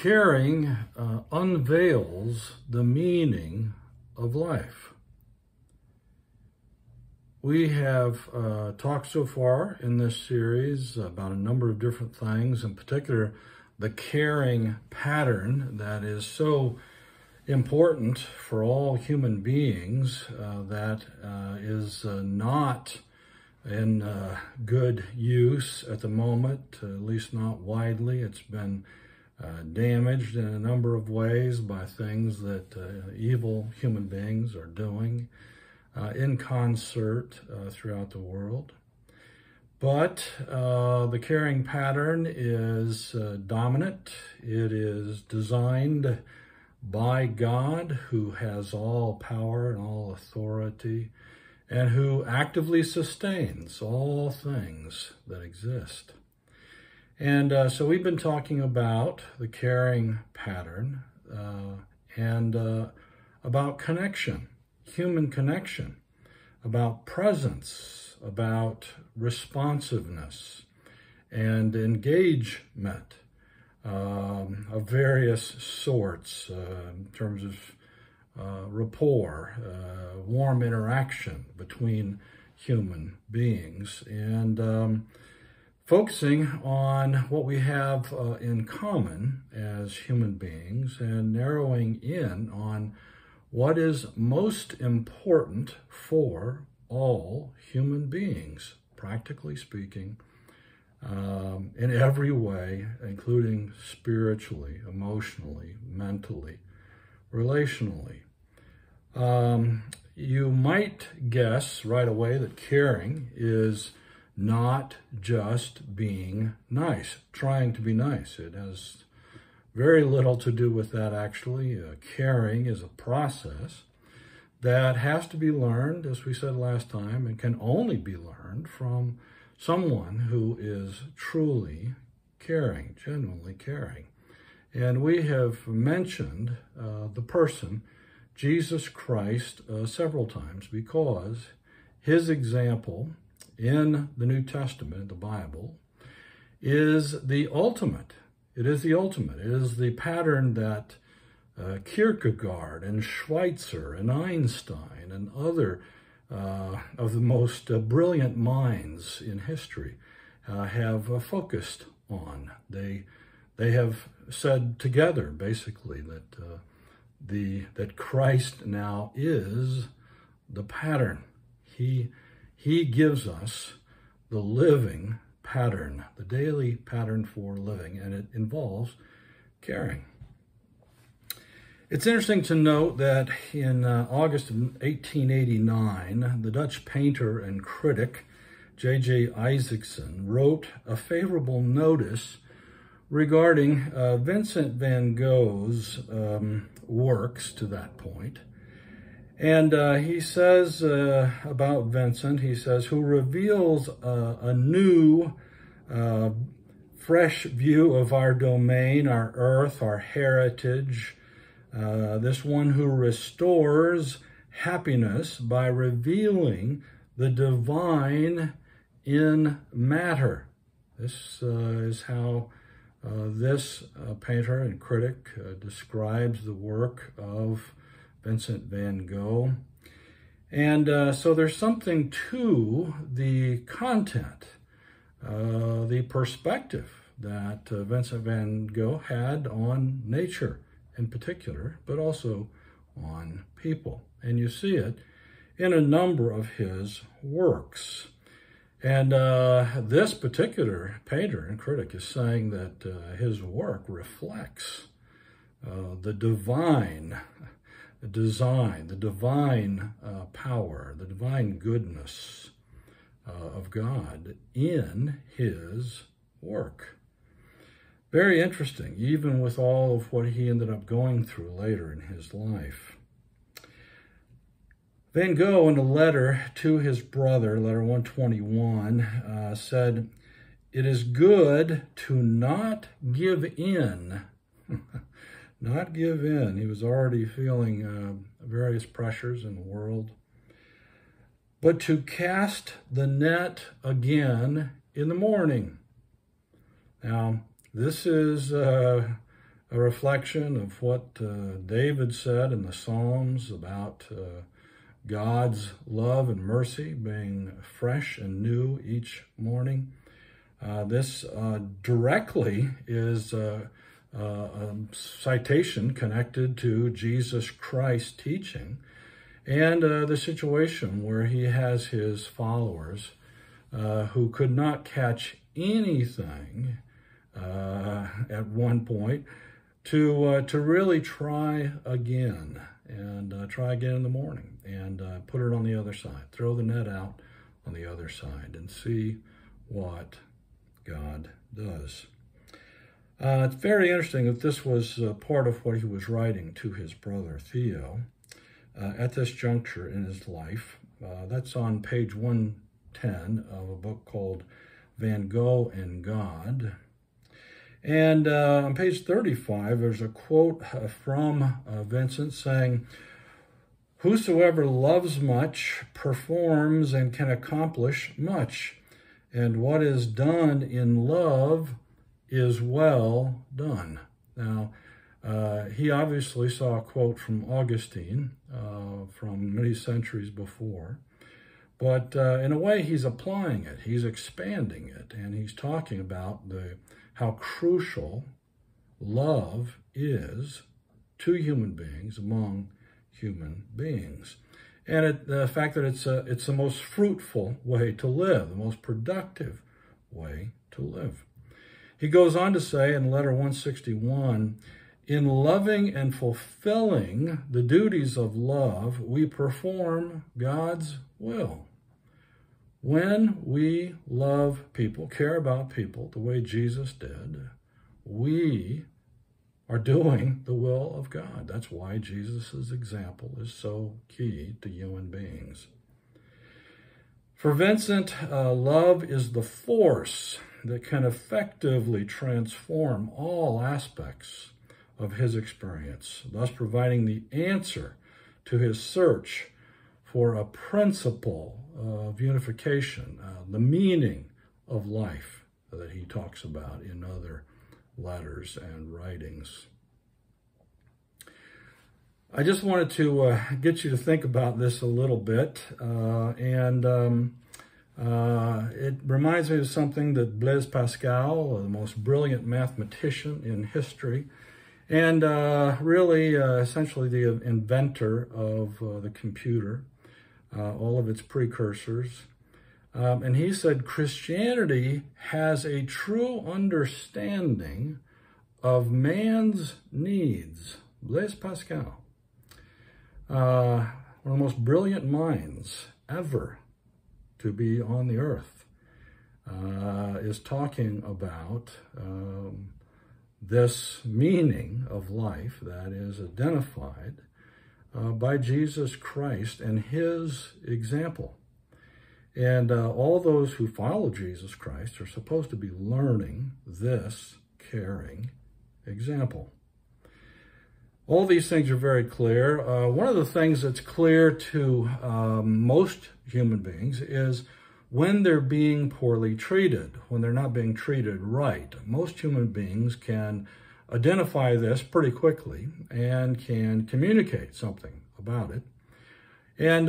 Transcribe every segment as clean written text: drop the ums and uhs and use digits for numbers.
Caring unveils the meaning of life. We have talked so far in this series about a number of different things, in particular the caring pattern that is so important for all human beings, that is not in good use at the moment, at least not widely. It's been damaged in a number of ways by things that evil human beings are doing in concert throughout the world. But the caring pattern is dominant. It is designed by God, who has all power and all authority, and who actively sustains all things that exist. And so we've been talking about the caring pattern and about connection, human connection, about presence, about responsiveness and engagement of various sorts in terms of rapport, warm interaction between human beings, and focusing on what we have in common as human beings and narrowing in on what is most important for all human beings, practically speaking, in every way, including spiritually, emotionally, mentally, relationally. You might guess right away that caring is not just being nice, trying to be nice. It has very little to do with that, actually. Caring is a process that has to be learned, as we said last time, and can only be learned from someone who is truly caring, genuinely caring. And we have mentioned the person, Jesus Christ, several times, because his example in the New Testament, the Bible, is the ultimate. It is the ultimate. It is the pattern that Kierkegaard and Schweitzer and Einstein and other of the most brilliant minds in history have focused on. They have said together, basically, that Christ now is the pattern. He gives us the living pattern, the daily pattern for living, and it involves caring. It's interesting to note that in August of 1889, the Dutch painter and critic J.J. Isaacson wrote a favorable notice regarding Vincent van Gogh's works to that point. And he says about Vincent, he says, who reveals a new, fresh view of our domain, our earth, our heritage, this one who restores happiness by revealing the divine in matter. This is how this painter and critic describes the work of Vincent van Gogh. And so there's something to the content, the perspective that Vincent van Gogh had on nature in particular, but also on people. And you see it in a number of his works. And this particular painter and critic is saying that his work reflects the divine design, the divine power, the divine goodness of God in his work. Very interesting, even with all of what he ended up going through later in his life. Van Gogh, in a letter to his brother, letter 121, said, "It is good to not give in." Not give in. He was already feeling various pressures in the world. "But to cast the net again in the morning." Now, this is a a reflection of what David said in the Psalms about God's love and mercy being fresh and new each morning. This directly is a citation connected to Jesus Christ's teaching and the situation where he has his followers who could not catch anything at one point to really try again and try again in the morning and put it on the other side, throw the net out on the other side and see what God does. It's very interesting that this was part of what he was writing to his brother Theo at this juncture in his life. That's on page 110 of a book called Van Gogh and God. And on page 35, there's a quote from Vincent saying, "Whosoever loves much performs and can accomplish much, and what is done in love is well done." Now, he obviously saw a quote from Augustine from many centuries before, but in a way he's applying it, he's expanding it, and he's talking about how crucial love is to human beings, among human beings. And the fact that it's the most fruitful way to live, the most productive way to live. He goes on to say in letter 161, "In loving and fulfilling the duties of love, we perform God's will." When we love people, care about people the way Jesus did, we are doing the will of God. That's why Jesus' example is so key to human beings. For Vincent, love is the force that can effectively transform all aspects of his experience, thus providing the answer to his search for a principle of unification, the meaning of life that he talks about in other letters and writings. I just wanted to get you to think about this a little bit, it reminds me of something that Blaise Pascal, the most brilliant mathematician in history, and really essentially the inventor of the computer, all of its precursors. And he said, Christianity has a true understanding of man's needs. Blaise Pascal, one of the most brilliant minds ever to be on the earth, is talking about this meaning of life that is identified by Jesus Christ and his example. And all those who follow Jesus Christ are supposed to be learning this caring example. All these things are very clear. One of the things that's clear to most human beings is when they're being poorly treated, when they're not being treated right. Most human beings can identify this pretty quickly and can communicate something about it. And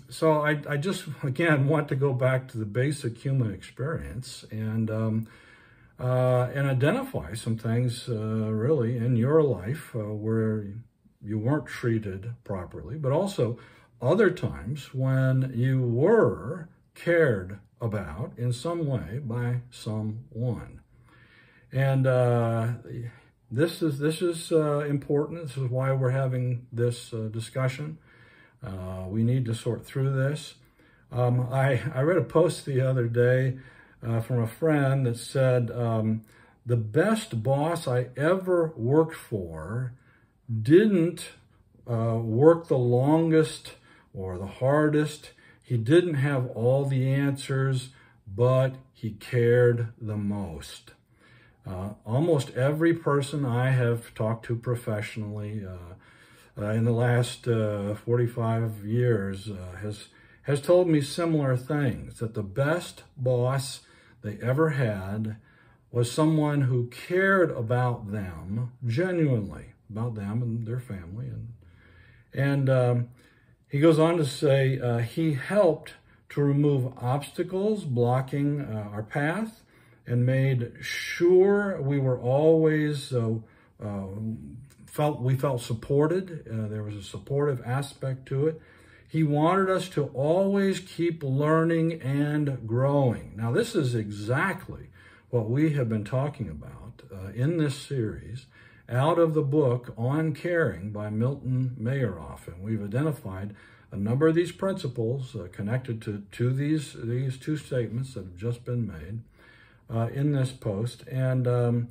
so I just, again, want to go back to the basic human experience and identify some things really in your life where you weren't treated properly, but also other times when you were cared about in some way by someone. And this is important. This is why we're having this discussion. We need to sort through this. I read a post the other day from a friend that said, the best boss I ever worked for didn't work the longest or the hardest. He didn't have all the answers, but he cared the most. Almost every person I have talked to professionally in the last 45 years has told me similar things, that the best boss they ever had was someone who cared about them genuinely, about them and their family. And he goes on to say he helped to remove obstacles blocking our path and made sure we were always felt supported. There was a supportive aspect to it. He wanted us to always keep learning and growing. Now, this is exactly what we have been talking about in this series out of the book On Caring by Milton Mayerhoff. And we've identified a number of these principles connected to these two statements that have just been made in this post. And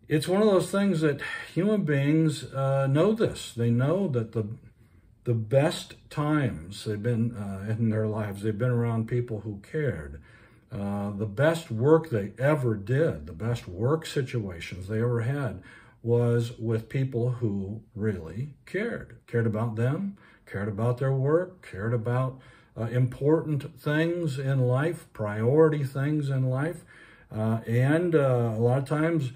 it's one of those things that human beings know this. They know that the best times they've been in their lives, they've been around people who cared. The best work they ever did, the best work situations they ever had was with people who really cared about them, cared about their work, cared about important things in life, priority things in life, and a lot of times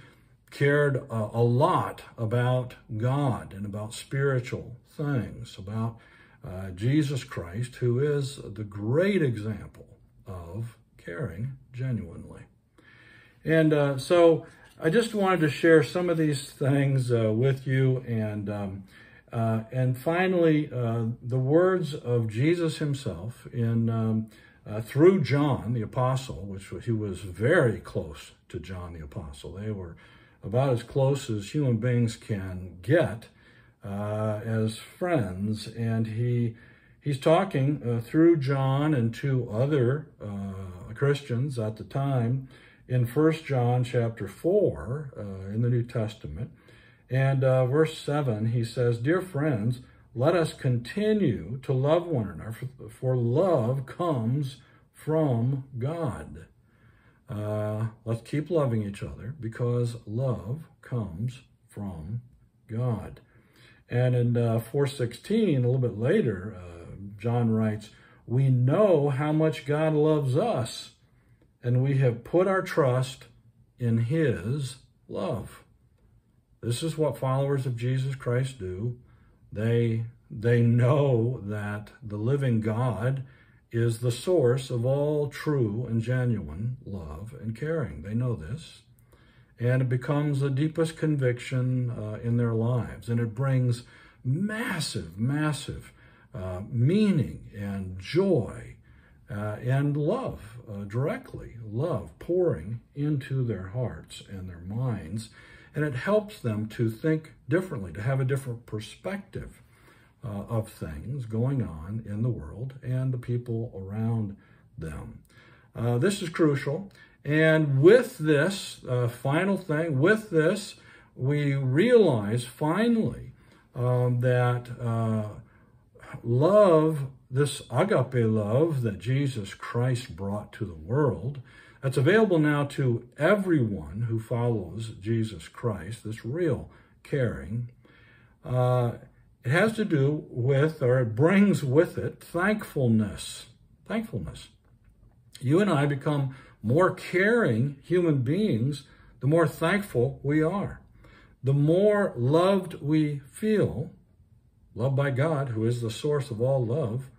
cared a lot about God and about spiritual things, about Jesus Christ, who is the great example of caring genuinely. And so I just wanted to share some of these things with you. And finally, the words of Jesus himself through John the Apostle, he was very close to John the Apostle. They were about as close as human beings can get as friends. And he's talking through John and to other Christians at the time in 1 John chapter 4 in the New Testament. And verse 7, he says, "Dear friends, let us continue to love one another, for love comes from God." Let's keep loving each other because love comes from God. And in 4:16, a little bit later, John writes, "We know how much God loves us, and we have put our trust in his love." This is what followers of Jesus Christ do. They know that the living God is the source of all true and genuine love and caring. They know this. And it becomes the deepest conviction in their lives. And it brings massive, massive meaning and joy and love, directly, love pouring into their hearts and their minds. And it helps them to think differently, to have a different perspective of things going on in the world and the people around them. This is crucial. And with this final thing, with this, we realize finally that love, this agape love that Jesus Christ brought to the world, that's available now to everyone who follows Jesus Christ, this real caring. It has to do with, or it brings with it, thankfulness. Thankfulness. You and I become more caring human beings the more thankful we are. The more loved we feel, loved by God, who is the source of all love,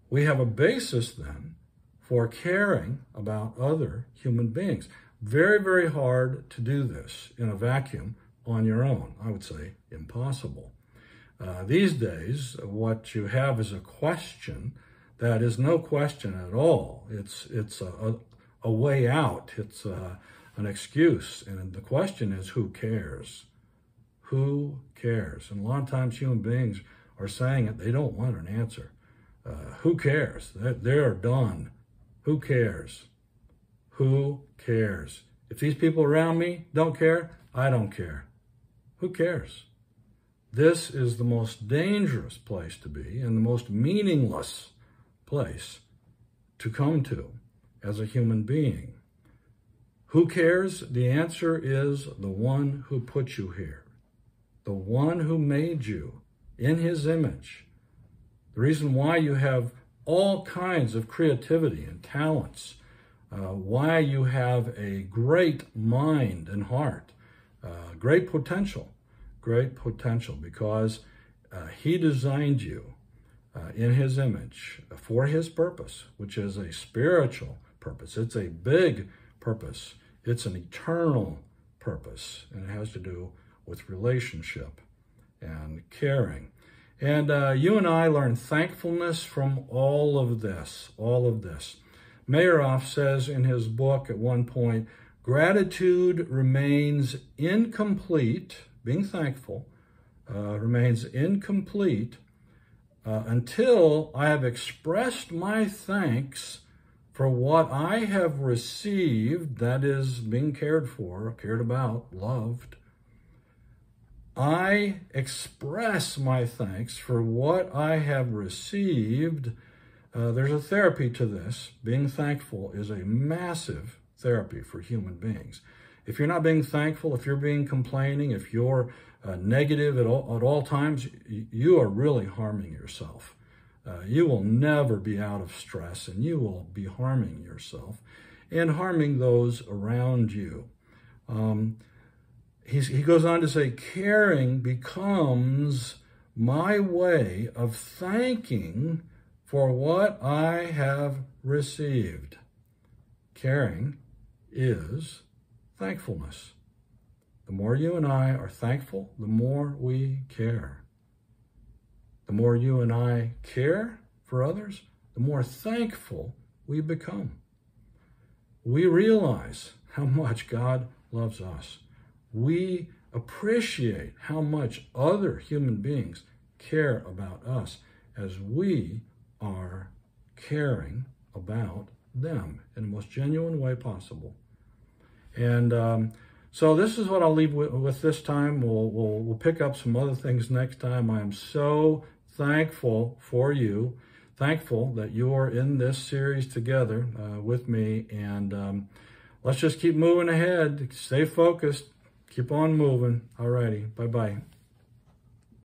we have a basis then for caring about other human beings. Very, very hard to do this in a vacuum on your own. I would say impossible. These days, what you have is a question that is no question at all. It's a way out. It's an excuse. And the question is, who cares? Who cares? And a lot of times human beings are saying it. They don't want an answer. Who cares? They're done. Who cares? Who cares? If these people around me don't care, I don't care. Who cares? This is the most dangerous place to be and the most meaningless place to come to as a human being. Who cares? The answer is the one who put you here, the one who made you in his image. The reason why you have all kinds of creativity and talents, why you have a great mind and heart, great potential, because he designed you in his image for his purpose, which is a spiritual purpose. It's a big purpose. It's an eternal purpose, and it has to do with relationship and caring. And you and I learn thankfulness from all of this. Mayeroff says in his book at one point, gratitude remains incomplete, being thankful remains incomplete until I have expressed my thanks for what I have received, that is, being cared for, cared about, loved. I express my thanks for what I have received. There's a therapy to this. Being thankful is a massive therapy for human beings. If you're not being thankful, if you're being complaining, if you're negative at all times, you are really harming yourself. You will never be out of stress, and you will be harming yourself and harming those around you. He goes on to say, caring becomes my way of thanking for what I have received. Caring is thankfulness. The more you and I are thankful, the more we care. The more you and I care for others, the more thankful we become. We realize how much God loves us. We appreciate how much other human beings care about us as we are caring about them in the most genuine way possible. And so this is what I'll leave with this time. We'll pick up some other things next time. I am so thankful for you, thankful that you're in this series together with me. And let's just keep moving ahead. Stay focused. Keep on moving. All righty. Bye-bye.